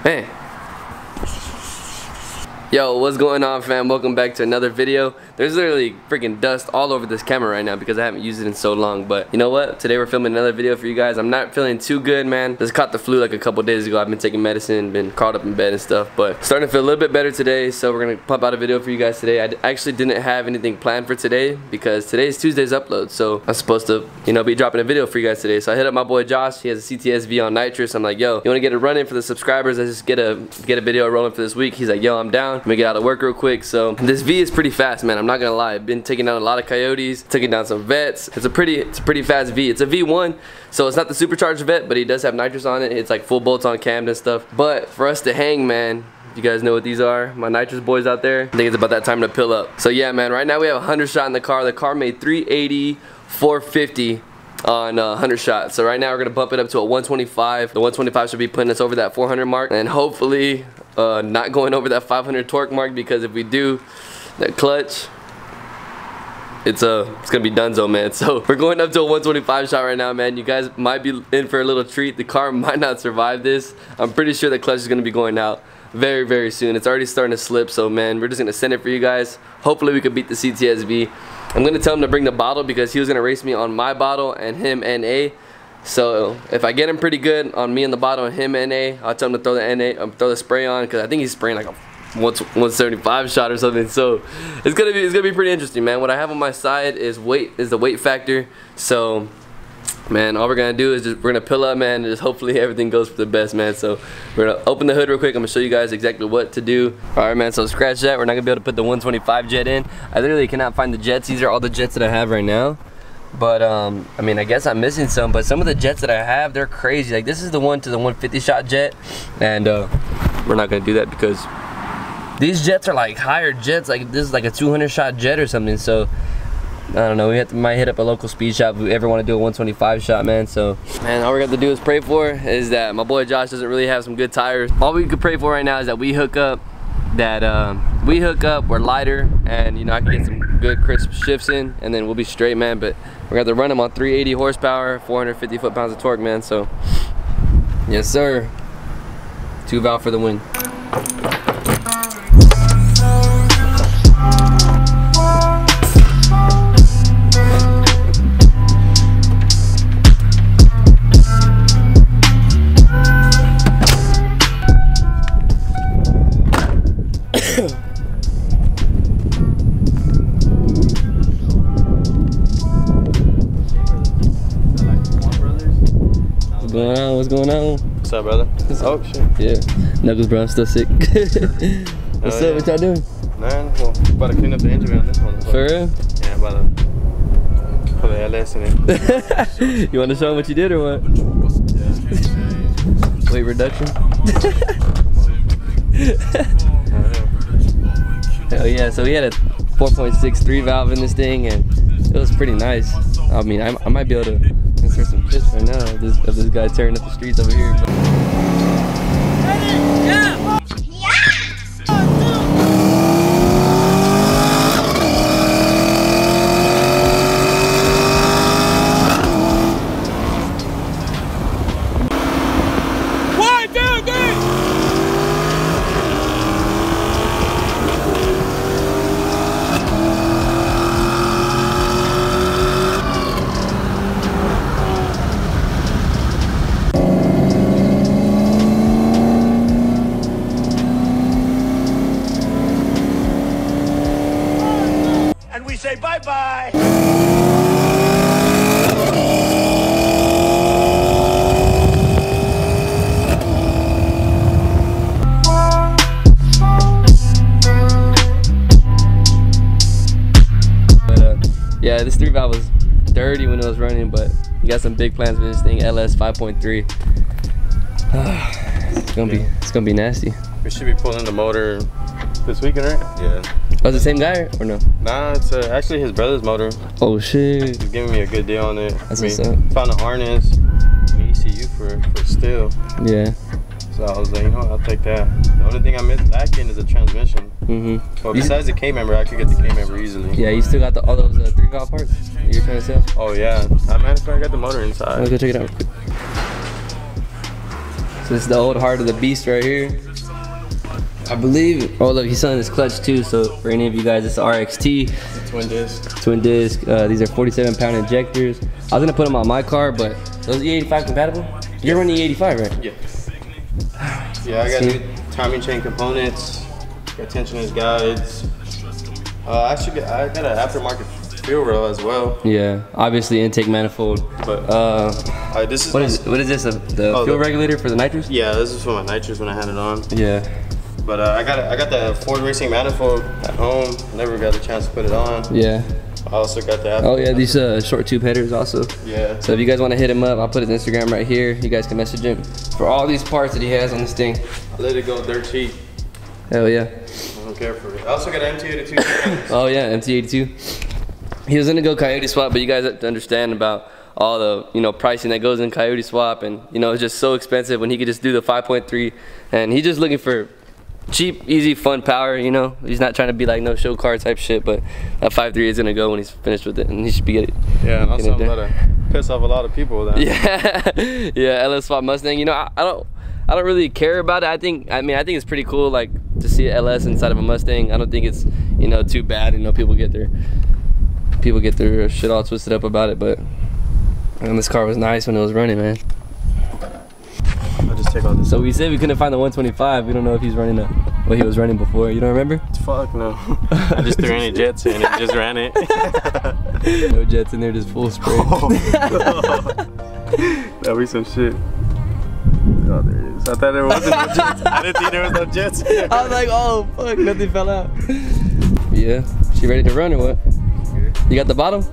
Man. Yo, what's going on, fam? Welcome back to another video. There's literally freaking dust all over this camera right now because I haven't used it in so long. But you know what? Today we're filming another video for you guys. I'm not feeling too good, man. Just caught the flu like a couple days ago. I've been taking medicine, been crawled up in bed and stuff. But starting to feel a little bit better today. So we're gonna pump out a video for you guys today. I actually didn't have anything planned for today because today's Tuesday's upload. So I'm supposed to, be dropping a video for you guys today. So I hit up my boy Josh. He has a CTSV on Nitrous. I'm like, yo, you wanna get it running for the subscribers? Let's just get a video rolling for this week. He's like, yo, I'm down. Let me get out of work real quick. So this V is pretty fast, man. I'm not gonna lie. I've been taking down a lot of coyotes, taking down some vets. It's a pretty fast V. It's a V1, so it's not the supercharged vet, but he does have nitrous on it. It's like full bolts on cam and stuff. But for us to hang, man, you guys know what these are, my nitrous boys out there. I think it's about that time to pill up. So yeah, man, right now we have 100 shot in the car. The car made 380, 450 on 100 shots. So right now we're gonna bump it up to a 125. The 125 should be putting us over that 400 mark, and hopefully not going over that 500 torque mark, because if we do, that clutch, it's gonna be donezo, man. So we're going up to a 125 shot right now, man. You guys might be in for a little treat. The car might not survive this. I'm pretty sure the clutch is gonna be going out very, very soon. It's already starting to slip, so man, we're just gonna send it for you guys. Hopefully we could beat the CTSV. I'm gonna tell him to bring the bottle because he was gonna race me on my bottle and him NA. So if I get him pretty good on me and the bottle and him NA, I'll tell him to throw the NA, throw the spray on, because I think he's spraying like a 175 shot or something. So it's gonna be pretty interesting, man. What I have on my side is the weight factor. So man, all we're gonna do is we're gonna pill up, man, and just hopefully everything goes for the best, man. So we're gonna open the hood real quick. I'm gonna show you guys exactly what to do. All right, man, so scratch that. We're not gonna be able to put the 125 jet in. I literally cannot find the jets. These are all the jets that I have right now. But I mean, I guess I'm missing some, but some of the jets that I have, they're crazy. Like this is the one to the 150 shot jet, and we're not gonna do that because these jets are like higher jets. Like this is like a 200 shot jet or something. So I don't know, might hit up a local speed shop if we ever want to do a 125 shot, man. So man, all we got to do is pray for is that my boy Josh doesn't really have some good tires. All we could pray for right now is that we hook up, we're lighter, and I can get some good crisp shifts in, and then we'll be straight, man. But we're gonna have to run them on 380 horsepower, 450 foot-pounds of torque, man. So yes, sir. 2 valve for the win. What's going on? What's up, brother? Oh, shit. Yeah. Knuckles, bro. I'm still sick. What's up? What y'all doing? Man, well, about to clean up the engine on this one. For real? Yeah, about to put the LS in it. You want to show them what you did or what? Yeah. Weight reduction? Hell yeah. So we had a 4.63 valve in this thing, and it was pretty nice. I mean, I might be able to insert some clips right now of this guy tearing up the streets over here. Say bye-bye. Yeah, this 3 valve was dirty when it was running, but you got some big plans with this thing. LS 5.3. It's gonna be nasty. We should be pulling the motor this weekend, right? Yeah. Oh, it's the same guy or no? Nah, it's actually his brother's motor. Oh shit. He's giving me a good deal on it. That's what's up. Found a harness, an ECU for steel. Yeah. So I was like, you know what, I'll take that. The only thing I missed back in is the transmission. Well, besides the K-member, I could get the K-member easily. Yeah, you still got all those 3 valve parts that you're trying to sell? Oh yeah. Matter of fact, I got the motor inside. Let's go check it out. So this is the old heart of the beast right here. I believe. Oh look, he's selling his clutch too. So for any of you guys, it's RXT. Twin disc. Twin disc. These are 47-pound injectors. I was gonna put them on my car, but those E85 compatible? You're running E85, right? Yeah. Yeah, I got new timing chain components, got tensioners guides. I got an aftermarket fuel rail as well. Yeah, obviously intake manifold. But this is what is this? The fuel regulator for the Nitrous? Yeah, this is for my Nitrous when I had it on. Yeah. But I got the Ford Racing manifold at home. Never got a chance to put it on. Yeah. I also got that. Oh yeah, these short tube headers also. Yeah. So if you guys want to hit him up, I'll put his Instagram right here. You guys can message him for all these parts that he has on this thing. I let it go dirt cheap. Hell yeah. I don't care for it. I also got an MT82. Oh yeah, MT82. He was gonna go Coyote Swap, but you guys have to understand about all the pricing that goes in Coyote Swap, and it's just so expensive when he could just do the 5.3, and he's just looking for cheap, easy, fun power. He's not trying to be like no show car type shit, but that 5.3 is gonna go when he's finished with it, and he should be getting. Yeah, and also I'm gonna piss off a lot of people with that. Yeah, yeah, LS Swap Mustang. I don't really care about it. I think it's pretty cool, like to see an LS inside of a Mustang. I don't think it's too bad. People get their shit all twisted up about it, but this car was nice when it was running, man. I'll just take all this. So we said we couldn't find the 125. We don't know if he's running what he was running before. You don't remember? Fuck no. I just threw any jets in and just ran it. No jets in there, just full spray. That'll be some shit. Oh, there it is. I thought there wasn't no jets. I didn't think there was no jets. I was like, oh fuck, nothing fell out. Yeah, she ready to run or what? You got the bottom?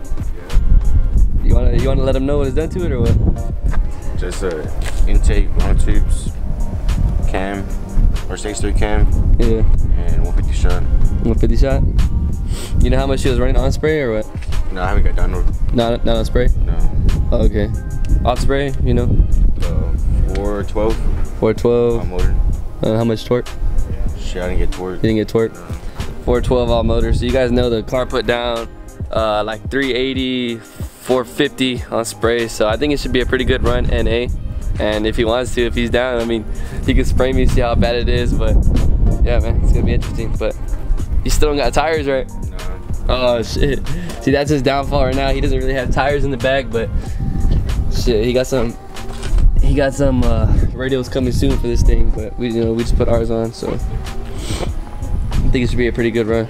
Yeah. You wanna let them know what it's done to it or what? Just intake, long tubes, cam, or 6.3 cam. Yeah. And 150 shot. 150 shot? You know how much she was running on spray or what? No, I haven't got done with. Not on spray? No. Oh, okay. Off spray, 412. 412. On motor. How much torque? Shit, I didn't get torque. You didn't get torque? No. 412 all motor. So you guys know the car put down like 380, 450 on spray. So I think it should be a pretty good run NA. And if he wants to, if he's down, he can spray me, see how bad it is. But yeah, man, it's gonna be interesting. But you still don't got tires, right? No. Oh shit. See, that's his downfall right now. He doesn't really have tires in the back, but shit, he got some radios coming soon for this thing. But we just put ours on, so I think it should be a pretty good run.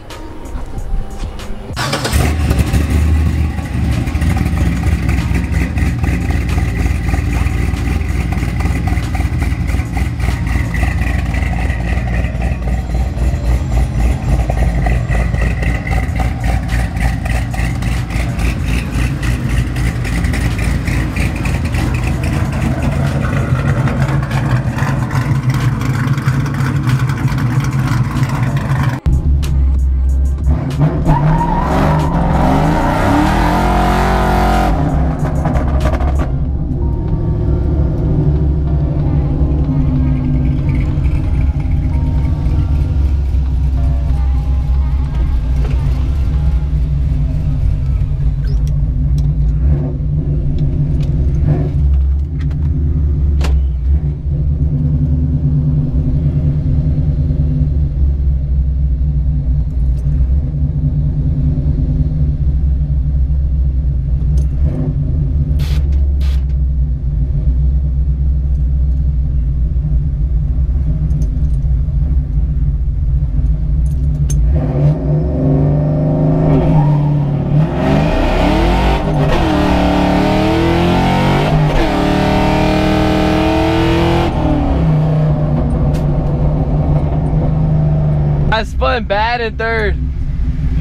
I spun bad in third. It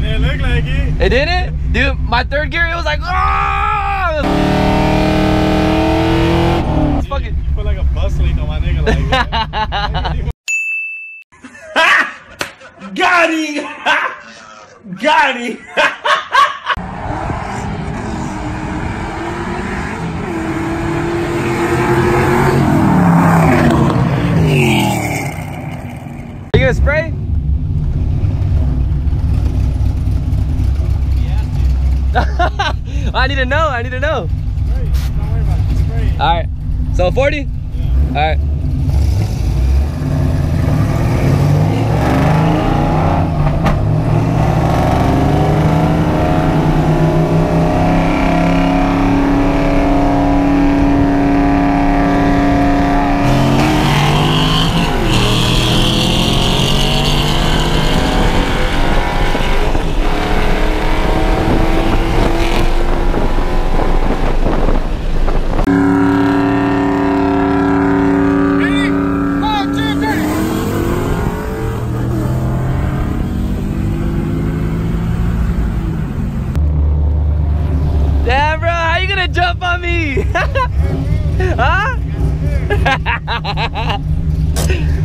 didn't look like it. It didn't? Dude, my third gear, it was like, ah! It's fucking. You put like a bus link on my nigga like that. Got him! Got him! Are you gonna spray? I need to know. Spray. Don't worry about it. Spray. All right. So 40? Yeah. All right.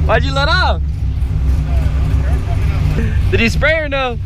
Why'd you let off? Did he spray or no?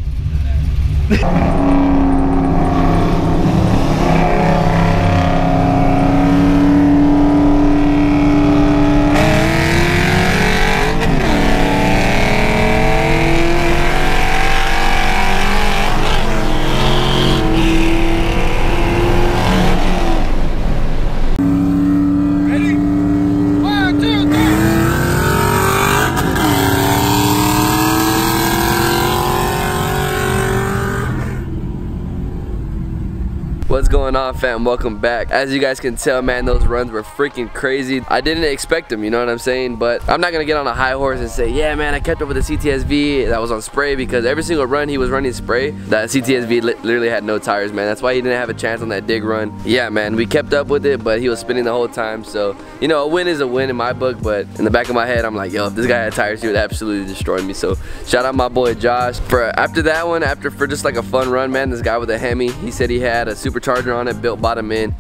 What's going on, fam? Welcome back. As you guys can tell, man, those runs were freaking crazy. I didn't expect them, you know what I'm saying? But I'm not gonna get on a high horse and say, yeah, man, I kept up with the CTSV that was on spray, because every single run he was running spray, that CTSV literally had no tires, man. That's why he didn't have a chance on that dig run. Yeah, man, we kept up with it, but he was spinning the whole time. So, you know, a win is a win in my book, but in the back of my head, I'm like, yo, if this guy had tires, he would absolutely destroy me. So shout out my boy Josh. After that one, for just like a fun run, man, this guy with a Hemi, he said he had a supercharger on it, built bottom in. He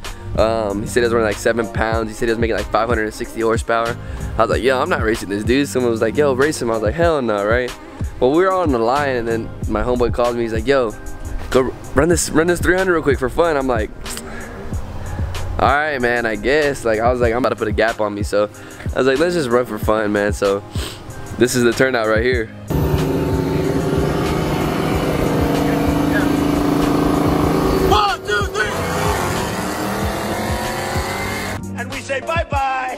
said he was running like 7 pounds. He said he was making like 560 horsepower. I was like, yo, I'm not racing this dude. Someone was like, yo, race him. I was like, hell no, right? Well, we were on the line, and then my homeboy called me. He's like, yo, go run this 300 real quick for fun. I'm like, all right, man, I guess. Like, I was like, I'm about to put a gap on me. So I was like, let's just run for fun, man. So this is the turnout right here. Say bye-bye.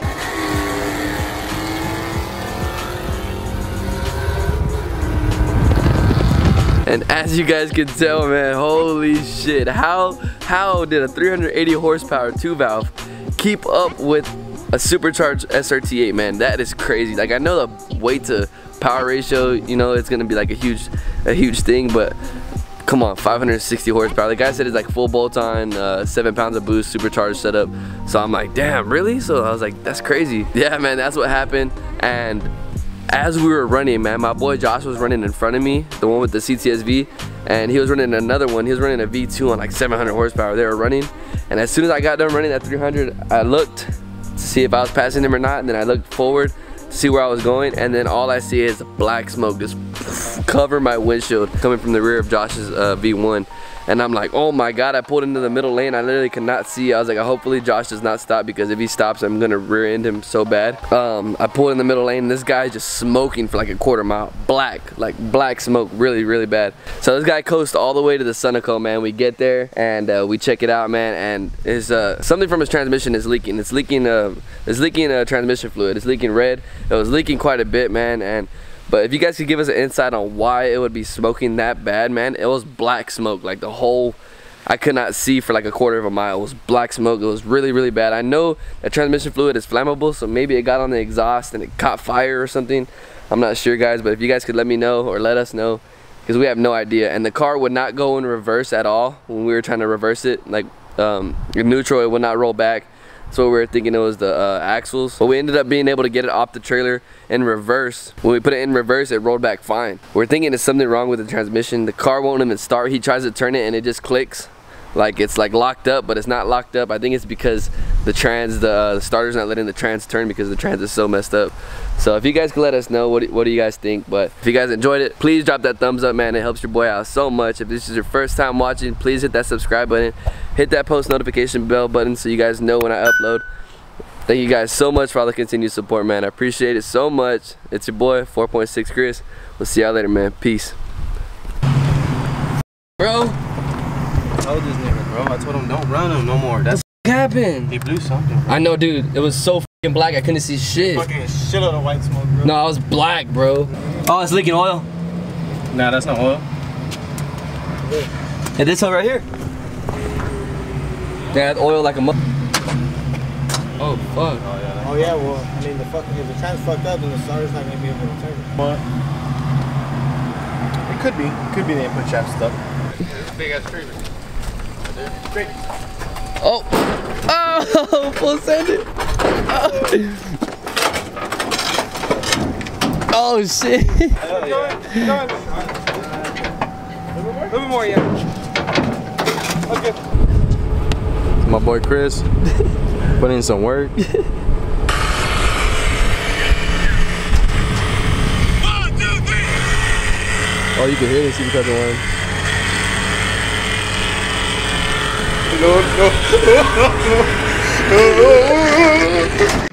And as you guys can tell, man, holy shit, how did a 380 horsepower 2-valve keep up with a supercharged SRT8, man? That is crazy. Like, I know the weight to power ratio, you know, it's gonna be like a huge thing, but come on, 560 horsepower. The guy said it's like full bolt on, 7 pounds of boost, supercharged setup. So I'm like, damn, really? So I was like, that's crazy. Yeah, man, that's what happened. And as we were running, man, my boy Josh was running in front of me, the one with the CTSV, and he was running another one. He was running a V2 on like 700 horsepower. They were running, and as soon as I got done running that 300, I looked to see if I was passing him or not, and then I looked forward to see where I was going, and then all I see is black smoke just cover my windshield coming from the rear of Josh's V1. And I'm like, oh my god, I pulled into the middle lane. I literally could not see. I was like, hopefully Josh does not stop, because if he stops, I'm gonna rear end him so bad. I pulled in the middle lane, and this guy's just smoking for like a quarter mile. Black smoke, really bad. So this guy coasts all the way to the Sunoco, man. We get there, and we check it out, man, and his something from his transmission is leaking. It's leaking transmission fluid. It's leaking red. It was leaking quite a bit, man. But if you guys could give us an insight on why it would be smoking that bad, man, it was black smoke. Like the whole, I could not see for like a quarter of a mile. It was black smoke. It was really bad. I know that transmission fluid is flammable, so maybe it got on the exhaust and it caught fire or something. I'm not sure, guys, but if you guys could let me know or let us know, because we have no idea. And the car would not go in reverse at all when we were trying to reverse it. Like in neutral, it would not roll back. So we were thinking it was the axles, but we ended up being able to get it off the trailer in reverse. When we put it in reverse, it rolled back fine. We're thinking there's something wrong with the transmission. The car won't even start. He tries to turn it and it just clicks. Like it's like locked up, but it's not locked up. I think it's because the starter's not letting the trans turn, because the trans is so messed up. So if you guys could let us know, what do you guys think? But if you guys enjoyed it, please drop that thumbs up, man. It helps your boy out so much. If this is your first time watching, please hit that subscribe button, hit that post notification bell button so you guys know when I upload. Thank you guys so much for all the continued support, man. I appreciate it so much. It's your boy 4.6 Chris. We'll see y'all later, man. Peace. Bro, I told this nigga, bro. I told him don't run him no more. That's what happened. He blew something, bro. I know, dude. It was so fucking black. I couldn't see shit. Fucking shitload of white smoke, bro. No, I was black, bro. Oh, it's leaking oil. Nah, that's not oil. Hey, this one right here. They had oil like a mother. Oh fuck. Oh yeah. Well, I mean, if the trans fucked up, then the starter's not gonna be able to turn it. But it could be the input shaft stuck. This big ass tree. Straight. Oh, full send it. Oh shit. Keep going. A little bit more, yeah. Okay. My boy Chris, put in some work. Oh, you can hear this because of one. No.